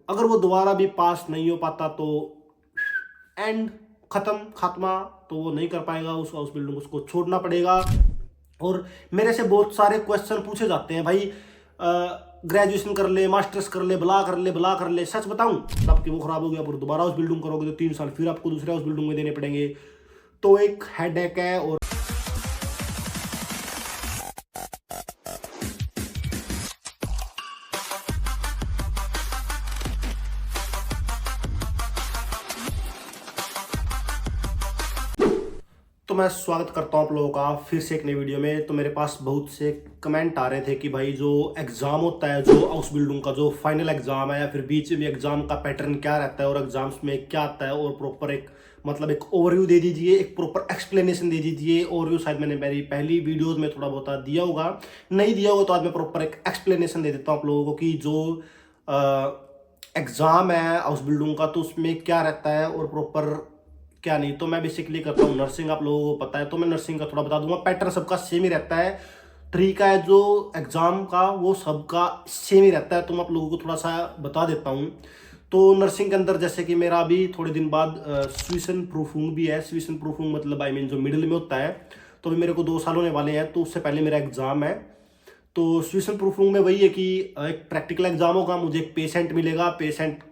अगर वो दोबारा भी पास नहीं हो पाता तो एंड खत्म खात्मा, तो वो नहीं कर पाएगा उस हाउस बिल्डिंग, उसको छोड़ना पड़ेगा। और मेरे से बहुत सारे क्वेश्चन पूछे जाते हैं भाई, ग्रेजुएशन कर ले, मास्टर्स कर ले, बला कर ले, बला कर ले। सच बताऊं, आपकी वो खराब हो गया, पर दोबारा हाउस बिल्डिंग करोगे तो 3 साल फिर आपको दूसरे हाउस बिल्डिंग में देने पड़ेंगे, तो एक हेडेक है। और तो मैं स्वागत करता हूँ आप लोगों का फिर से एक नई वीडियो में। तो मेरे पास बहुत से कमेंट आ रहे थे कि भाई जो एग्ज़ाम होता है, जो हाउस बिल्डिंग का जो फाइनल एग्ज़ाम है, या फिर बीच में एग्ज़ाम का पैटर्न क्या रहता है और एग्ज़ाम्स में क्या आता है, और प्रॉपर एक मतलब एक ओवरव्यू दे दीजिए, एक प्रॉपर एक्सप्लेनेशन दे दीजिए। ओवरव्यू शायद मैंने मेरी पहली वीडियोज़ में थोड़ा बहुत दिया होगा, नहीं दिया होगा तो आज मैं प्रॉपर एक एक्सप्लेनेशन दे देता हूँ आप लोगों को कि जो एग्ज़ाम है हाउस बिल्डिंग का, तो उसमें क्या रहता है और प्रॉपर क्या नहीं। तो मैं बेसिकली करता हूँ नर्सिंग, आप लोगों को पता है, तो मैं नर्सिंग का थोड़ा बता दूंगा। पैटर्न सबका सेम ही रहता है, तरीका है जो एग्जाम का वो सबका सेम ही रहता है, तो मैं आप लोगों को थोड़ा सा बता देता हूँ। तो नर्सिंग के अंदर जैसे कि मेरा अभी थोड़े दिन बाद स्विसन प्रूफिंग भी है। स्विसन प्रूफिंग मतलब आई मीन जो मिडिल में होता है, तो अभी मेरे को 2 साल होने वाले हैं, तो उससे पहले मेरा एग्जाम है। तो स्विसन प्रूफिंग में वही है कि एक प्रैक्टिकल एग्जाम होगा, मुझे एक पेशेंट मिलेगा, पेशेंट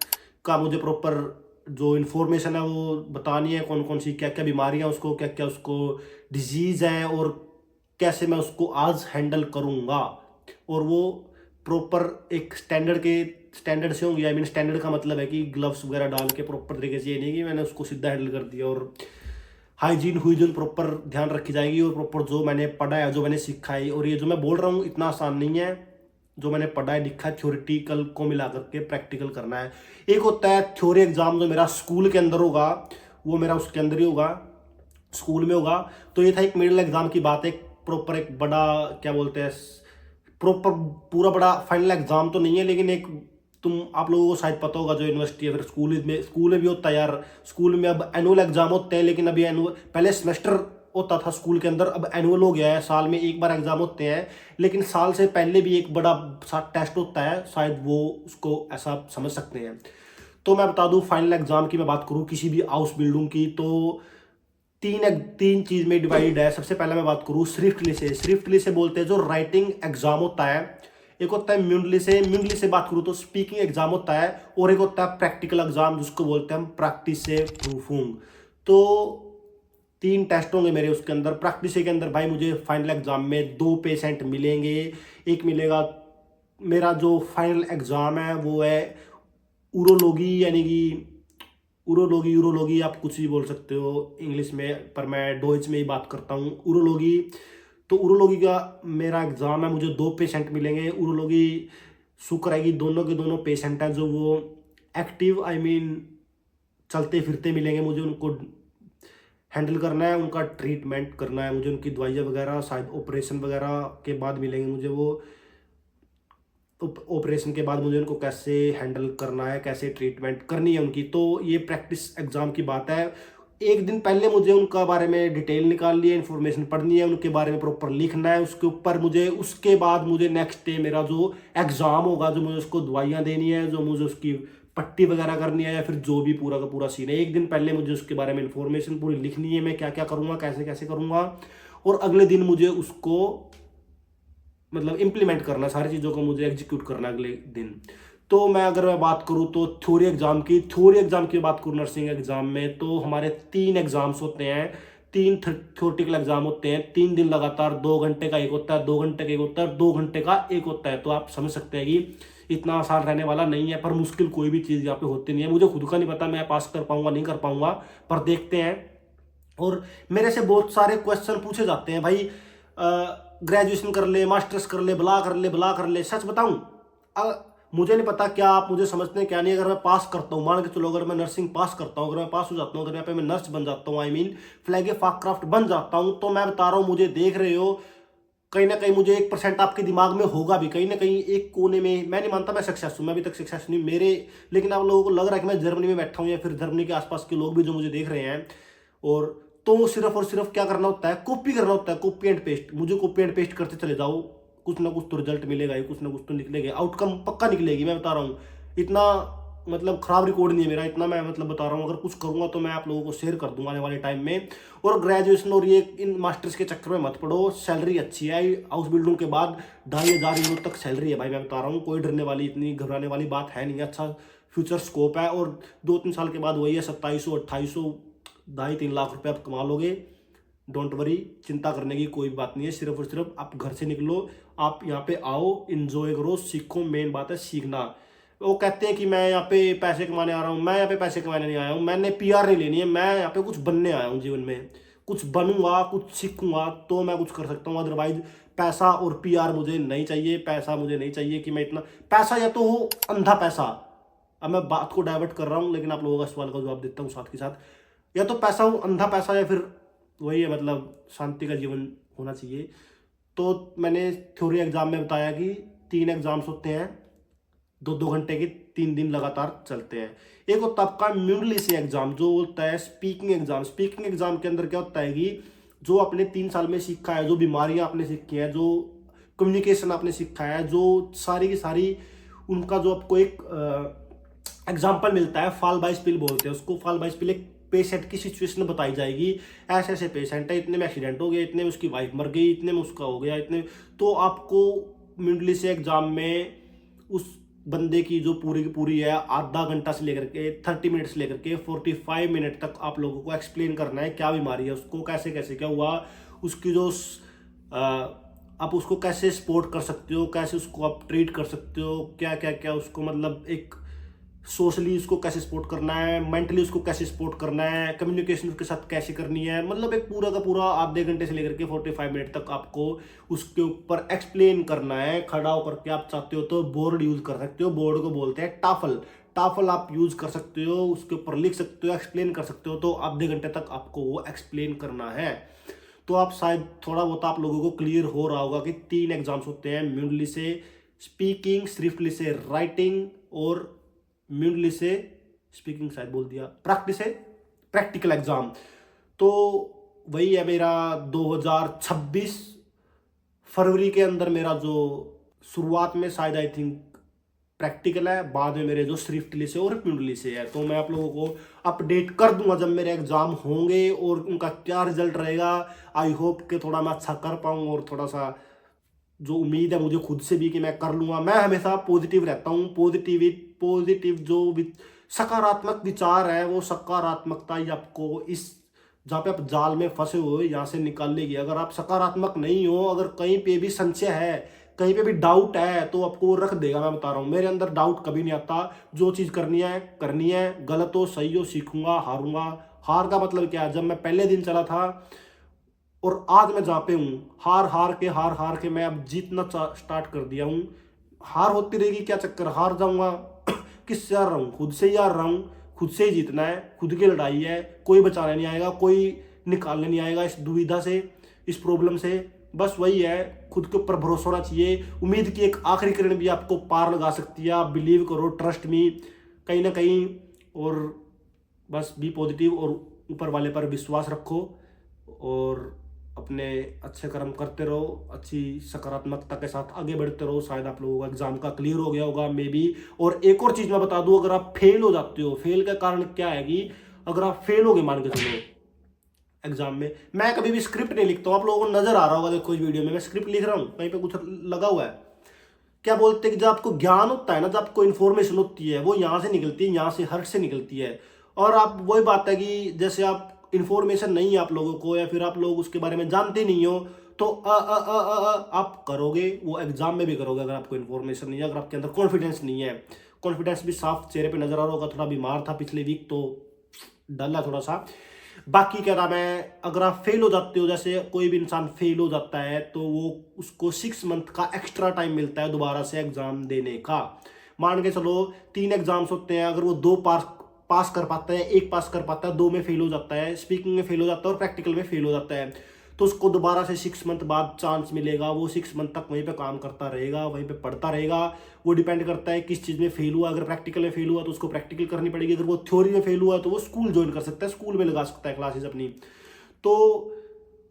का मुझे प्रॉपर जो इन्फॉर्मेशन है वो बतानी है, कौन कौन सी क्या क्या बीमारियां उसको, क्या क्या उसको डिजीज़ है, और कैसे मैं उसको आज हैंडल करूँगा। और वो प्रॉपर एक स्टैंडर्ड से होंगी। आई मीन स्टैंडर्ड का मतलब है कि ग्लव्स वगैरह डाल के प्रॉपर तरीके से, ये नहीं कि मैंने उसको सीधा हैंडल कर दिया। और हाइजीन हुईजीन प्रॉपर ध्यान रखी जाएगी, और प्रॉपर जो मैंने पढ़ा है, जो मैंने सीखा है, और ये जो मैं बोल रहा हूँ इतना आसान नहीं है। जो मैंने पढ़ा है लिखा है, थ्योरेटिकल को मिला करके प्रैक्टिकल करना है। एक होता है थ्योरी एग्जाम जो मेरा स्कूल के अंदर होगा, वो मेरा उसके अंदर ही होगा, स्कूल में होगा। तो ये था एक मिडिल एग्जाम की बात, एक प्रॉपर एक बड़ा क्या बोलते हैं, प्रॉपर पूरा बड़ा फाइनल एग्जाम तो नहीं है, लेकिन एक आप लोगों को शायद पता होगा जो यूनिवर्सिटी है, फिर स्कूल में भी होता है यार। स्कूल में अब एनुअल एग्जाम होते हैं, लेकिन अभी एनुअल, पहले सेमेस्टर होता था स्कूल के अंदर, अब एनुअल हो गया है, साल में एक बार एग्जाम होते हैं। लेकिन साल से पहले भी एक बड़ा सा टेस्ट होता है, शायद वो उसको ऐसा समझ सकते हैं। तो मैं बता दूं, फाइनल एग्जाम की मैं बात करूं किसी भी हाउस बिल्डिंग की, तो तीन चीज में डिवाइड है। सबसे पहले मैं बात करूं स्विफ्टली से। स्विफ्टली से बोलते हैं जो राइटिंग एग्जाम होता है, एक होता है म्यूंडली से बात करूं तो स्पीकिंग एग्जाम होता है, और एक होता है प्रैक्टिकल एग्जाम जिसको बोलते हैं हम प्रैक्टिस से प्रूफिंग। तो 3 टेस्ट होंगे मेरे उसके अंदर। प्रैक्टिस के अंदर भाई मुझे फाइनल एग्जाम में 2 पेशेंट मिलेंगे। एक मिलेगा, मेरा जो फाइनल एग्जाम है वो है यूरोलॉजी, यानी कि यूरोलॉजी आप कुछ भी बोल सकते हो इंग्लिश में, पर मैं डोइच में ही बात करता हूँ, यूरोलॉजी। तो यूरोलॉजी का मेरा एग्जाम है, मुझे 2 पेशेंट मिलेंगे। यूरोलॉजी शुक्र है कि दोनों के दोनों पेशेंट हैं जो वो एक्टिव, आई मीन चलते फिरते मिलेंगे। मुझे उनको हैंडल करना है, उनका ट्रीटमेंट करना है, मुझे उनकी दवाइयाँ वगैरह शायद ऑपरेशन वगैरह के बाद मिलेंगे मुझे वो। ऑपरेशन के बाद मुझे उनको कैसे हैंडल करना है, कैसे ट्रीटमेंट करनी है उनकी। तो ये प्रैक्टिस एग्जाम की बात है। एक दिन पहले मुझे उनका बारे में डिटेल निकालनी है, इन्फॉर्मेशन पढ़नी है, उनके बारे में प्रॉपर लिखना है उसके ऊपर मुझे। उसके बाद मुझे नेक्स्ट डे मेरा जो एग्जाम होगा, जो मुझे उसको दवाइयाँ देनी है, जो मुझे उसकी पट्टी वगैरह करनी है, या फिर जो भी पूरा का पूरा सीन है, एक दिन पहले मुझे उसके बारे में इन्फॉर्मेशन पूरी लिखनी है, मैं क्या क्या करूँगा, कैसे कैसे करूँगा। और अगले दिन मुझे उसको मतलब इम्प्लीमेंट करना, सारी चीज़ों को मुझे एग्जीक्यूट करना अगले दिन। तो मैं अगर मैं बात करूँ तो थ्योरी एग्जाम की बात करूँ नर्सिंग एग्जाम में, तो हमारे 3 एग्जाम्स होते हैं, 3 थ्योरेटिकल एग्जाम होते हैं, 3 दिन लगातार। 2 घंटे का एक होता है, 2 घंटे का एक होता है, 2 घंटे का एक होता है। तो आप समझ सकते हैं कि इतना आसान रहने वाला नहीं है, पर मुश्किल कोई भी चीज़ यहाँ पे होती नहीं है। मुझे खुद का नहीं पता मैं पास कर पाऊंगा नहीं कर पाऊंगा, पर देखते हैं। और मेरे से बहुत सारे क्वेश्चन पूछे जाते हैं भाई, ग्रेजुएशन कर ले, मास्टर्स कर ले, बला कर ले, बला कर ले। सच बताऊं, मुझे नहीं पता क्या आप मुझे समझते हैं क्या नहीं। अगर मैं पास करता हूँ, मान के चलो अगर मैं नर्सिंग पास करता हूँ, अगर मैं पास हो जाता हूँ, अगर यहाँ पे मैं नर्स बन जाता हूँ, आई मीन फ्लैगे फाक्राफ्ट बन जाता हूँ, तो मैं बता रहा हूँ, मुझे देख रहे हो, कहीं ना कहीं मुझे 1% आपके दिमाग में होगा भी, कहीं ना कहीं एक कोने में। मैं नहीं मानता मैं सक्सेस हूँ, मैं अभी तक सक्सेस नहीं मेरे, लेकिन आप लोगों को लग रहा है कि मैं जर्मनी में बैठा हूँ, या फिर जर्मनी के आसपास के लोग भी जो मुझे देख रहे हैं। और तो सिर्फ और सिर्फ क्या करना होता है, कॉपी करना होता है, कॉपी एंड पेस्ट। मुझे कॉपी एंड पेस्ट करते चले जाओ, कुछ ना कुछ तो रिजल्ट मिलेगा ही, कुछ ना कुछ तो निकलेगा, आउटकम पक्का निकलेगी, मैं बता रहा हूँ। इतना मतलब खराब रिकॉर्ड नहीं है मेरा, इतना मैं मतलब बता रहा हूँ। अगर कुछ करूँगा तो मैं आप लोगों को शेयर कर दूंगा आने वाले टाइम में। और ग्रेजुएशन और ये इन मास्टर्स के चक्कर में मत पड़ो, सैलरी अच्छी है। हाउस बिल्डिंग के बाद 2500 तक सैलरी है भाई, मैं बता रहा हूँ। कोई डरने वाली, इतनी घबराने वाली बात है नहीं। अच्छा फ्यूचर स्कोप है, और 2-3 साल के बाद वही है 2700 2800, 2.5-3 लाख रुपये आप कमा लोगे। डोंट वरी, चिंता करने की कोई बात नहीं है। सिर्फ और सिर्फ आप घर से निकलो, आप यहाँ पे आओ, इंजॉय करो, सीखो। मेन बात है सीखना। वो कहते हैं कि मैं यहाँ पे पैसे कमाने आ रहा हूँ, मैं यहाँ पे पैसे कमाने नहीं आया हूँ, मैंने पीआर नहीं लेनी है, मैं यहाँ पे कुछ बनने आया हूँ। जीवन में कुछ बनूंगा, कुछ सीखूंगा तो मैं कुछ कर सकता हूँ। अदरवाइज पैसा और पीआर मुझे नहीं चाहिए। पैसा मुझे नहीं चाहिए कि मैं इतना पैसा, या तो हो अंधा पैसा। अब मैं बात को डाइवर्ट कर रहा हूँ, लेकिन आप लोगों का सवाल का जवाब देता हूँ साथ के साथ। या तो पैसा हो अंधा पैसा, या फिर वही है मतलब शांति का जीवन होना चाहिए। तो मैंने थ्योरी एग्जाम में बताया कि 3 एग्जाम्स होते हैं, 2-2 घंटे के, 3 दिन लगातार चलते हैं। एक होता है आपका म्यूनलिसी एग्जाम, जो होता है स्पीकिंग एग्जाम। स्पीकिंग एग्जाम के अंदर क्या होता है कि जो आपने 3 साल में सीखा है, जो बीमारियां आपने सीखी हैं, जो कम्युनिकेशन आपने सीखा है, जो सारी की सारी, उनका जो आपको एक एग्जाम्पल मिलता है, फॉल बाय स्पिल बोलते हैं उसको। फॉल बाय स्पिल एक पेशेंट की सिचुएशन बताई जाएगी, ऐसे ऐसे पेशेंट है, इतने में एक्सीडेंट हो गया, इतने में उसकी वाइफ मर गई, इतने में उसका हो गया, इतने। तो आपको म्यूनलिसी एग्जाम में उस बंदे की जो पूरी की पूरी है, आधा घंटा से लेकर के 30 मिनट से लेकर के 45 मिनट तक आप लोगों को एक्सप्लेन करना है क्या बीमारी है उसको, कैसे कैसे क्या हुआ, उसकी जो आप उसको कैसे सपोर्ट कर सकते हो, कैसे उसको आप ट्रीट कर सकते हो, क्या क्या क्या उसको मतलब एक सोशली उसको कैसे सपोर्ट करना है, मेंटली उसको कैसे सपोर्ट करना है, कम्युनिकेशन उसके साथ कैसे करनी है। मतलब एक पूरा का पूरा आधे घंटे से लेकर के 45 मिनट तक आपको उसके ऊपर एक्सप्लेन करना है। खड़ा होकर के आप चाहते हो तो बोर्ड यूज कर सकते हो, बोर्ड को बोलते हैं टाफल। टाफल आप यूज कर सकते हो, उसके ऊपर लिख सकते हो, एक्सप्लेन कर सकते हो। तो आधे घंटे तक आपको वो एक्सप्लेन करना है। तो आप शायद थोड़ा बहुत आप लोगों को क्लियर हो रहा होगा कि 3 एग्जाम्स होते हैं, म्यूनली से स्पीकिंग, स्विफ्टली से राइटिंग, और म्यूनली से स्पीकिंग शायद बोल दिया, प्रैक्टिस है प्रैक्टिकल एग्जाम। तो वही है मेरा 2026 फरवरी के अंदर मेरा जो शुरुआत में शायद आई थिंक प्रैक्टिकल है, बाद में मेरे जो स्विफ्टली से और म्यूनली से है। तो मैं आप लोगों को अपडेट कर दूंगा जब मेरे एग्जाम होंगे और उनका क्या रिजल्ट रहेगा। आई होप कि थोड़ा मैं अच्छा कर पाऊँ, और थोड़ा सा जो उम्मीद है मुझे खुद से भी कि मैं कर लूँगा। मैं हमेशा पॉजिटिव रहता हूँ। पॉजिटिव जो सकारात्मक विचार है, वो सकारात्मकता ही आपको इस जहाँ पे आप जाल में फंसे हुए यहाँ से निकाल लेगी। अगर आप सकारात्मक नहीं हो, अगर कहीं पे भी संशय है, कहीं पे भी डाउट है, तो आपको वो रख देगा। मैं बता रहा हूँ, मेरे अंदर डाउट कभी नहीं आता। जो चीज़ करनी है करनी है, गलत हो सही हो, सीखूंगा, हारूंगा। हार का मतलब क्या है, जब मैं पहले दिन चला था और आज मैं जहाँ पे हूँ, हार हार के मैं अब जीतना स्टार्ट कर दिया हूँ। हार होती रहेगी, क्या चक्कर, हार जाऊंगा किससे हार रहा हूँ, खुद से ही हार रहा हूँ। खुद से ही जीतना है, खुद की लड़ाई है। कोई बचाने नहीं आएगा, कोई निकालने नहीं आएगा इस दुविधा से, इस प्रॉब्लम से। बस वही है, खुद के ऊपर भरोसा होना चाहिए। उम्मीद की एक आखिरी किरण भी आपको पार लगा सकती है। आप बिलीव करो, ट्रस्ट मी, कहीं ना कहीं। और बस बी पॉजिटिव, और ऊपर वाले पर विश्वास रखो, और अपने अच्छे कर्म करते रहो, अच्छी सकारात्मकता के साथ आगे बढ़ते रहो। शायद आप लोगों का एग्जाम का क्लियर हो गया होगा, मे बी। और एक और चीज मैं बता दूं, अगर आप फेल हो जाते हो, फेल का कारण क्या है कि अगर आप फेल हो गए, मान के चलो एग्जाम में, मैं कभी भी स्क्रिप्ट नहीं लिखता हूं। आप लोगों को नजर आ रहा होगा, देखो इस वीडियो में मैं स्क्रिप्ट लिख रहा हूं, कहीं पे कुछ लगा हुआ है। क्या बोलते हैं कि जब आपको ज्ञान होता है ना, जब आपको इन्फॉर्मेशन होती है, वो यहाँ से निकलती है, यहाँ से हर्ट से निकलती है। और आप वही बात है कि जैसे आप इन्फॉर्मेशन नहीं है आप लोगों को, या फिर आप लोग उसके बारे में जानते नहीं हो, तो आप करोगे, वो एग्जाम में भी करोगे। अगर आपको इन्फॉर्मेशन नहीं है, अगर आपके अंदर कॉन्फिडेंस नहीं है, कॉन्फिडेंस भी साफ चेहरे पे नजर आ रहा होगा। थोड़ा बीमार था पिछले वीक, तो डल थोड़ा सा। बाकी क्या नाम है, अगर आप फेल हो जाते हो, जैसे कोई भी इंसान फेल हो जाता है, तो वो उसको 6 मंथ का एक्स्ट्रा टाइम मिलता है दोबारा से एग्जाम देने का। मान के चलो 3 एग्जाम्स होते हैं, अगर वो 2 पास कर पाता है, 1 पास कर पाता है, 2 में फेल हो जाता है, स्पीकिंग में फेल हो जाता है और प्रैक्टिकल में फेल हो जाता है, तो उसको दोबारा से 6 मंथ बाद चांस मिलेगा। वो 6 मंथ तक वहीं पे काम करता रहेगा, वहीं पे पढ़ता रहेगा। वो डिपेंड करता है किस चीज़ में फेल हुआ। अगर प्रैक्टिकल में फेल हुआ तो उसको प्रैक्टिकल करनी पड़ेगी। अगर वो थ्योरी में फेल हुआ तो वो स्कूल ज्वाइन कर सकता है, स्कूल में लगा सकता है क्लासेस अपनी। तो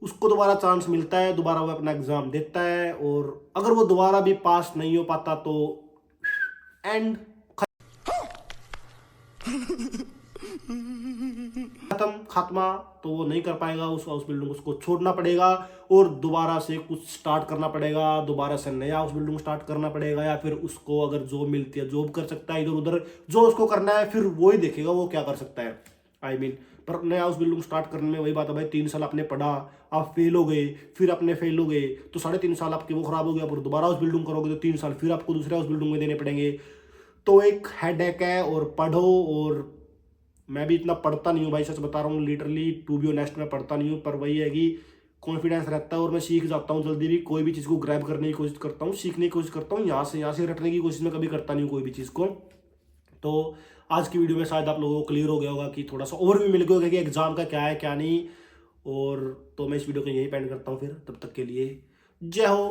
उसको दोबारा चांस मिलता है, दोबारा वो अपना एग्जाम देता है। और अगर वो दोबारा भी पास नहीं हो पाता तो एंड खत्म खात्मा, तो वो नहीं कर पाएगा, उस बिल्डिंग उसको छोड़ना पड़ेगा और दोबारा से कुछ स्टार्ट करना पड़ेगा, दोबारा से नया उस बिल्डिंग को स्टार्ट करना पड़ेगा, या फिर उसको अगर जॉब मिलती है जॉब कर सकता है, इधर उधर जो उसको करना है फिर वो ही देखेगा वो क्या कर सकता है। पर नया उस बिल्डिंग स्टार्ट करने में वही बात है भाई, 3 साल आपने पढ़ा, आप फेल हो गए, फिर आपने फेल हो गए तो 3.5 साल आपके वो खराब हो गया, फिर दोबारा उस बिल्डिंग करोगे तो 3 साल फिर आपको दूसरा उस बिल्डिंग में देने पड़ेंगे। तो एक हेडेक है। और पढ़ो, और मैं भी इतना पढ़ता नहीं हूँ भाई, सच बता रहा हूँ, लिटरली टू बी ऑनेस्ट मैं पढ़ता नहीं हूँ, पर वही है कि कॉन्फिडेंस रहता है और मैं सीख जाता हूँ जल्दी भी, कोई भी चीज़ को ग्रैब करने की कोशिश करता हूँ, सीखने की कोशिश करता हूँ, यहाँ से रटने की कोशिश मैं कभी करता नहीं हूँ कोई भी चीज़ को। तो आज की वीडियो में शायद आप लोगों को क्लियर हो गया होगा कि थोड़ा सा ओवरव्यू मिल गया होगा कि एग्जाम का क्या है क्या नहीं। और तो मैं इस वीडियो को यहीं पेंड करता हूँ फिर, तब तक के लिए जय हो।